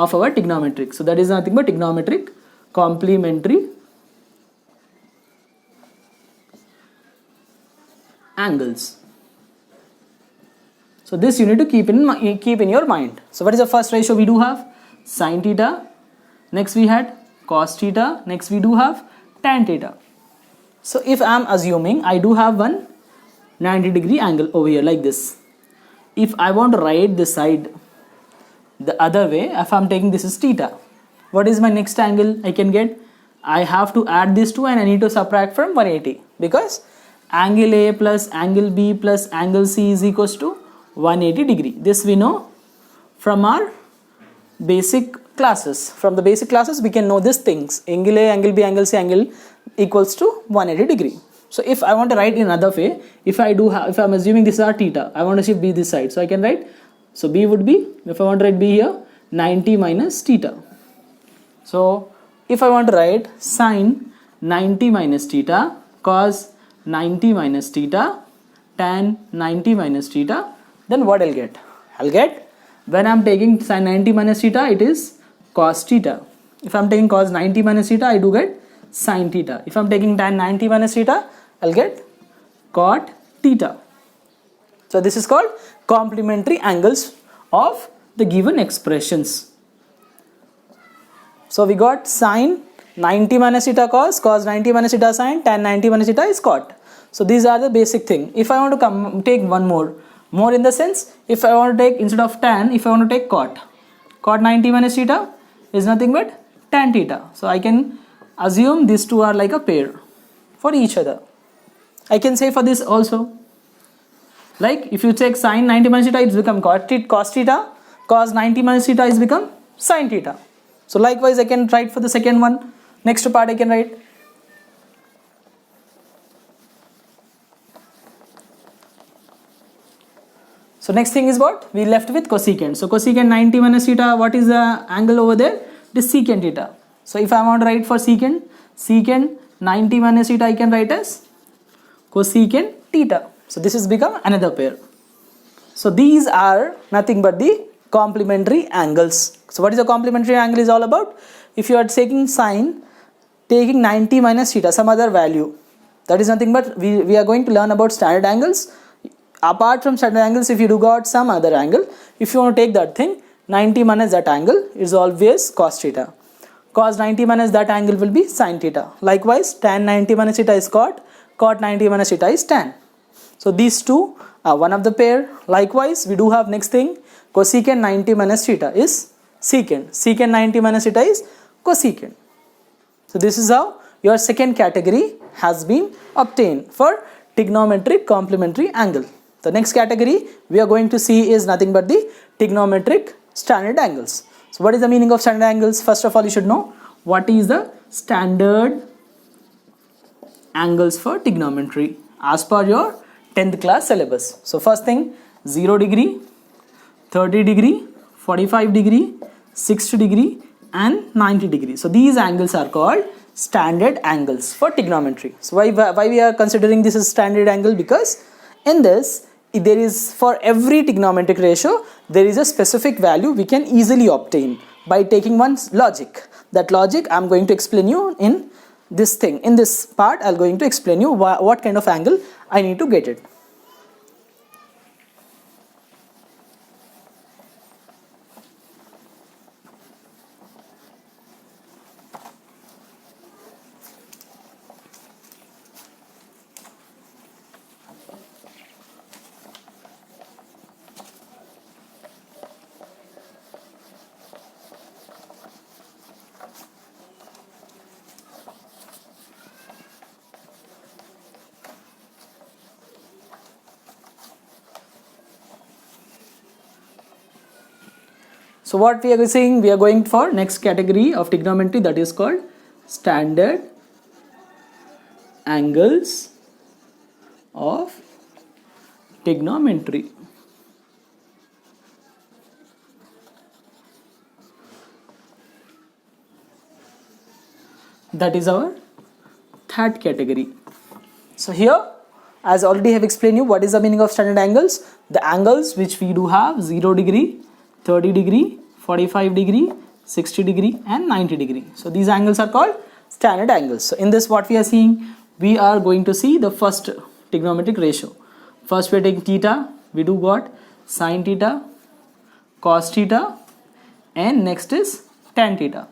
of our trigonometric. So that is nothing but trigonometric complementary angles. So this you need to keep in your mind. So what is the first ratio we do have? Sin theta. Next we had cos theta. Next we do have tan theta. So if I am assuming I do have one 90-degree angle over here like this. If I want to write this side the other way, if I am taking this is theta, what is my next angle I can get? I have to add these two and I need to subtract from 180, because angle A plus angle B plus angle C is equals to 180 degree. This we know from our basic classes. From the basic classes we can know these things. Angle A, angle B, angle C, angle equals to 180 degree. So if I want to write in another way, if I am assuming this is our theta, I want to shift B this side, so I can write, so B would be, if I want to write B here, 90 minus theta. So if I want to write sin 90 minus theta, cos 90 minus theta, tan 90 minus theta, then what I'll get? I'll get, when I'm taking sin 90 minus theta, it is cos theta. If I'm taking cos 90 minus theta, I do get sin theta. If I'm taking tan 90 minus theta, I'll get cot theta. So this is called complementary angles of the given expressions. So we got sin 90 minus theta cos, cos 90 minus theta sin, tan 90 minus theta is cot. So these are the basic thing. If I want to take one more in the sense, if I want to take, instead of tan, if I want to take cot 90 minus theta is nothing but tan theta. So I can assume these two are like a pair for each other. I can say for this also, like if you take sin 90 minus theta, it's become cos theta, cos 90 minus theta is become sin theta. So likewise I can write for the second one. Next part I can write. So next thing is what? We left with cosecant. So cosecant 90 minus theta, what is the angle over there? It is secant theta. So if I want to write for secant 90 minus theta, I can write as cosecant theta. So this has become another pair. So these are nothing but the complementary angles. So what is a complementary angle is all about? If you are taking sine, taking 90 minus theta, some other value, that is nothing but we are going to learn about standard angles. Apart from standard angles, if you do got some other angle, if you want to take that thing, 90 minus that angle is always cos theta. Cos 90 minus that angle will be sin theta. Likewise, tan 90 minus theta is cot, cot 90 minus theta is tan. So these two are one of the pair. Likewise, we do have next thing, cosecant 90 minus theta is secant. Secant 90 minus theta is cosecant. So this is how your second category has been obtained for trigonometric complementary angle. The next category we are going to see is nothing but the trigonometric standard angles. So what is the meaning of standard angles? First of all, you should know what is the standard angles for trigonometry as per your 10th class syllabus. So first thing, 0 degree, 30 degree, 45 degree, 60 degree and 90 degree. So these angles are called standard angles for trigonometry. So why we are considering this as standard angle? Because in this, there is, for every trigonometric ratio, there is a specific value we can easily obtain by taking one's logic. That logic I am going to explain you in this thing. In this part, I am going to explain you what kind of angle I need to get it. So what we are saying, we are going for next category of trigonometry, that is called standard angles of trigonometry. That is our third category. So here, as already have explained you, what is the meaning of standard angles? The angles which we do have 0 degree, 30 degree, 45 degree, 60 degree and 90 degree. So these angles are called standard angles. So in this what we are seeing, we are going to see the first trigonometric ratio. First we are taking theta, we do what? Sin theta, cos theta, and next is tan theta.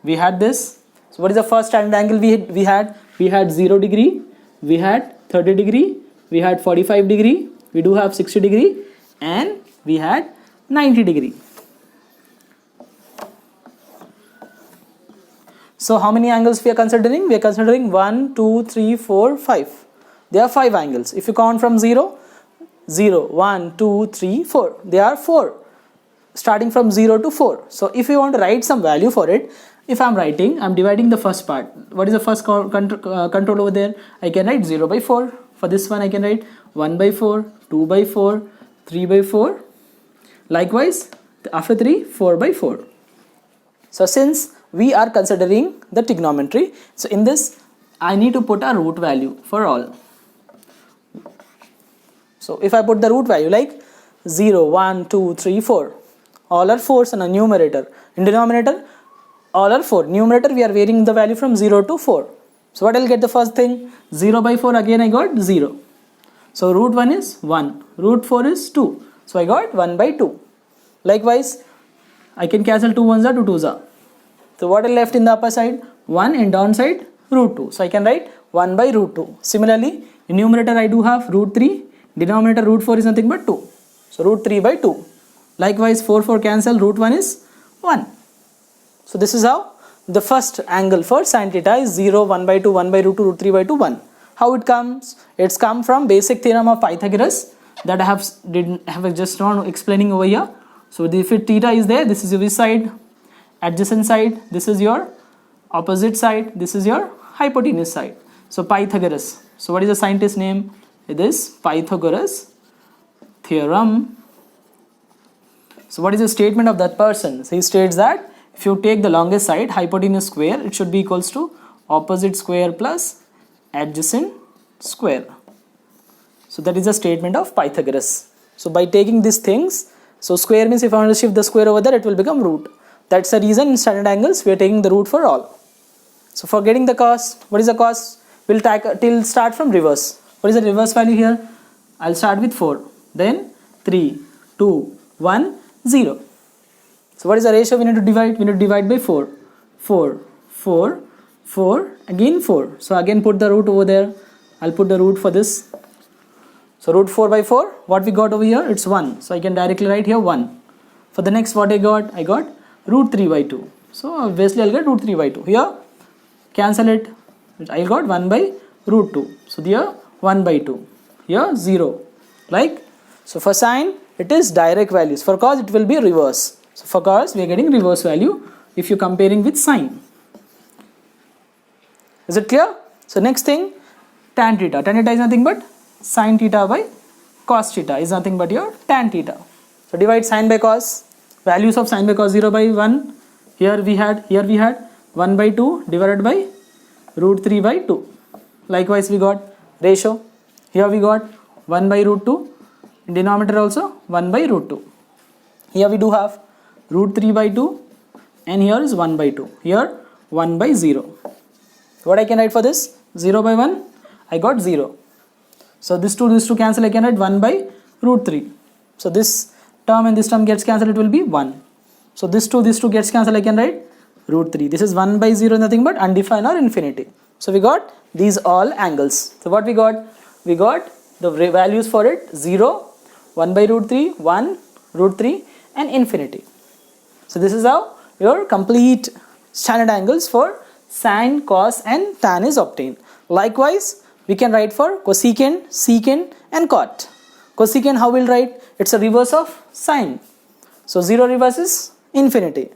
We had this. So what is the first standard angle we had? We had 0 degree, we had 30 degree, we had 45 degree, we do have 60 degree, and we had 90 degree. So how many angles we are considering? We are considering 1, 2, 3, 4, 5. There are 5 angles. If you count from 0, 0, 1, 2, 3, 4. There are 4. Starting from 0 to 4. So if you want to write some value for it, if I am writing, I am dividing the first part. What is the first control over there? I can write 0 by 4. For this one I can write 1 by 4, 2 by 4, 3 by 4. Likewise, after 3, 4 by 4. So since we are considering the trigonometry, so in this I need to put a root value for all. So if I put the root value like 0, 1, 2, 3, 4, all are 4s in a numerator. In denominator, all are 4. Numerator, we are varying the value from 0 to 4. So what I'll get the first thing? 0 by 4, again I got 0. So root 1 is 1. Root 4 is 2. So I got 1 by 2. Likewise, I can cancel 2 ones are 2 twos are. So what I left in the upper side? 1 and downside root 2. So I can write 1 by root 2. Similarly, in numerator I do have root 3. Denominator root 4 is nothing but 2. So root 3 by 2. Likewise, 4 cancel, root 1 is 1. So this is how the first angle for sin theta is 0, 1 by 2, 1 by root 2, root 3 by 2, 1. How it comes? It's come from basic theorem of Pythagoras that I have just now explaining over here. So if theta is there, this is your side, adjacent side, this is your opposite side, this is your hypotenuse side. So Pythagoras. So what is the scientist name? It is Pythagoras theorem. So what is the statement of that person? So he states that if you take the longest side, hypotenuse square, it should be equals to opposite square plus adjacent square. So that is the statement of Pythagoras. So by taking these things, so square means if I want to shift the square over there, it will become root. That's the reason in standard angles we are taking the root for all. So for getting the cos, what is the cos? We'll start from reverse. What is the reverse value here? I'll start with 4, then 3, 2, 1, 0. So what is the ratio we need to divide? We need to divide by 4. 4, 4, 4, again 4. So again put the root over there. I'll put the root for this. So root 4 by 4, what we got over here? It's 1. So I can directly write here 1. For the next what I got? I got root 3 by 2. So obviously I'll get root 3 by 2. Here, cancel it. I got 1 by root 2. So here 1 by 2. Here 0. Like, so for sine, it is direct values. For cos, it will be reverse. So for cos, we are getting reverse value if you are comparing with sine. Is it clear? So next thing, tan theta. Tan theta is nothing but sin theta by cos theta is nothing but your tan theta. So divide sine by cos. Values of sine by cos 0 by 1. Here we had 1 by 2 divided by root 3 by 2. Likewise we got ratio. Here we got 1 by root 2. In denominator also 1 by root 2. Here we do have root 3 by 2 and here is 1 by 2. Here 1 by 0. What I can write for this? 0 by 1, I got 0. So this 2 cancel, I can write 1 by root 3. So this term and this term gets cancelled, it will be 1. So this 2 gets cancelled, I can write root 3. This is 1 by 0, nothing but undefined or infinity. So we got these all angles. So what we got? We got the values for it: 0, 1 by root 3, 1, root 3 and infinity. So this is how your complete standard angles for sine, cos and tan is obtained. Likewise, we can write for cosecant, secant and cot. Cosecant, how we'll write? It's a reverse of sine. So 0 reverses infinity.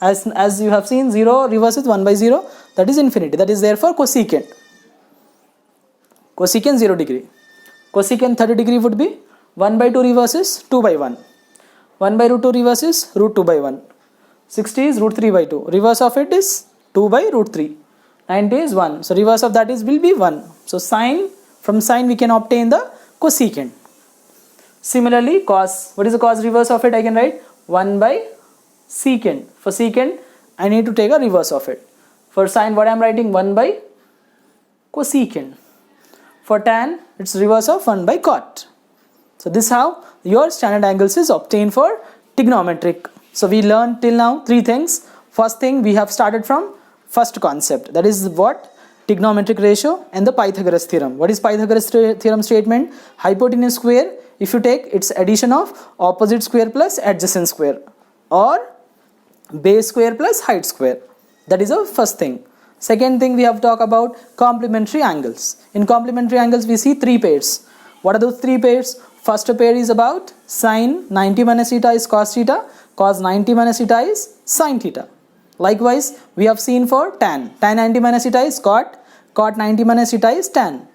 As you have seen, 0 reverses 1 by 0, that is infinity. That is therefore cosecant. Cosecant 0 degree. Cosecant 30 degree would be 1 by 2 reverses 2 by 1. 1 by root 2 reverses root 2 by 1. 60 is root 3 by 2. Reverse of it is 2 by root 3. 90 is 1. So reverse of that will be 1. So from sine we can obtain the cosecant. Similarly, cos, what is the cos reverse of it? I can write 1 by secant. For secant, I need to take a reverse of it. For sine, what I am writing? 1 by cosecant. For tan, it's reverse of 1 by cot. So this is how your standard angles is obtained for trigonometric. So we learned till now 3 things. First thing, we have started from first concept, that is what? Trigonometric ratio and the Pythagoras theorem. What is Pythagoras theorem statement? Hypotenuse square, if you take its addition of opposite square plus adjacent square, or base square plus height square. That is the first thing. Second thing, we have talked about complementary angles. In complementary angles, we see 3 pairs. What are those 3 pairs? First pair is about sine 90 minus theta is cos theta, cos 90 minus theta is sin theta. Likewise, we have seen for tan 90 minus theta is cot, cot 90 minus theta is tan.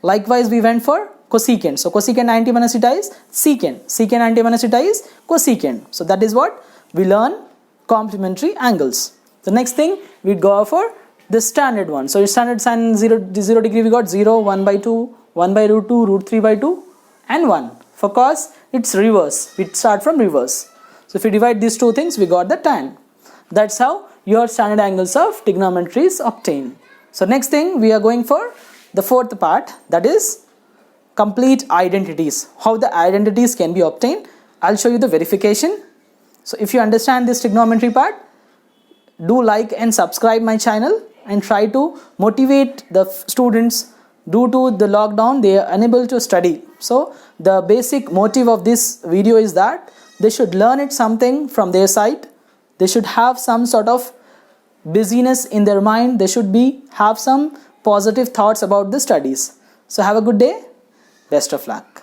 Likewise, we went for cosecant. So cosecant 90 minus theta is secant, secant 90 minus theta is cosecant. So that is what we learn, complementary angles. The next thing, we go for the standard one. So standard sine 0 degree, we got 0, 1 by 2, 1 by root 2, root 3 by 2 and 1. For cos, it's reverse. We start from reverse. So if we divide these 2 things, we got the tan. That's how your standard angles of trigonometry is obtained. So next thing, we are going for the 4th part, that is complete identities. How the identities can be obtained. I'll show you the verification. So if you understand this trigonometry part, do like and subscribe my channel and try to motivate the students. Due to the lockdown, they are unable to study. So the basic motive of this video is that they should learn it something from their side. They should have some sort of busyness in their mind. They should have some positive thoughts about the studies. So have a good day. Best of luck.